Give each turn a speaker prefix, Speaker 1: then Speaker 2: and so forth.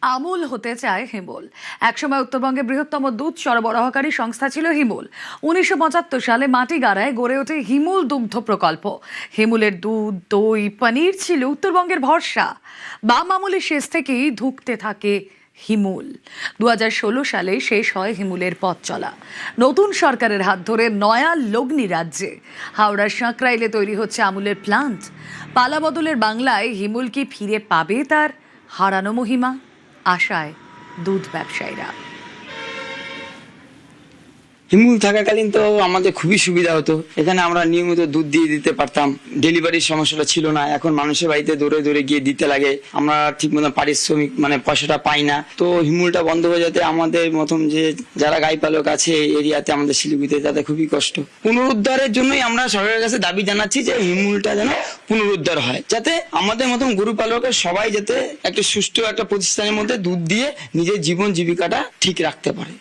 Speaker 1: আমূল হতে চায় হিমুল। একসময় উত্তরবঙ্গের বৃহত্তম দুধ সরবরাহকারী সংস্থা ছিল হিমুল। 1975 সালে মাটিগাড়ায় গড়ে ওঠে হিমুল দুগ্ধ প্রকল্প। হিমুলের দুধ, দই, পনির ছিল উত্তরবঙ্গের ভরসা। বাম আমলের শেষ থেকেই ধুঁকতে থাকে হিমুল। 2016 সালে শেষ হয় হিমুলের পথ চলা। নতুন সরকারের হাত ধরে নয়া লগ্নি রাজ্যে হাওড়ার সাঁকরাইলে তৈরি হচ্ছে আমুলের প্লান্ট। পালা বদলের বাংলায় হিমুল কি ফিরে পাবে তার হারানো মহিমা? আশায় দুধ ব্যবসায়ীরা।
Speaker 2: হিমুল থাকাকালীন তো আমাদের খুবই সুবিধা হতো। এখানে আমরা নিয়মিত দুধ দিয়ে দিতে পারতাম, ডেলিভারির সমস্যাটা ছিল না। এখন মানুষের বাড়িতে দৌড়ে দৌড়ে গিয়ে দিতে লাগে, আমরা ঠিক মতো পারিশ্রমিক পয়সাটা পাই না। তো হিমুলটা বন্ধ হয়ে যেতে আমাদের মতন যে যারা গাই পালক আছে এরিয়াতে, আমাদের শিলিগুড়িতে, তাতে খুবই কষ্ট। পুনরুদ্ধারের জন্যই আমরা সরকারের কাছে দাবি জানাচ্ছি যে হিমুলটা যেন পুনরুদ্ধার হয়, যাতে আমাদের মতন গরু পালকের সবাই যাতে একটা সুষ্ঠু একটা প্রতিষ্ঠানের মধ্যে দুধ দিয়ে নিজের জীবন জীবিকাটা ঠিক রাখতে পারে।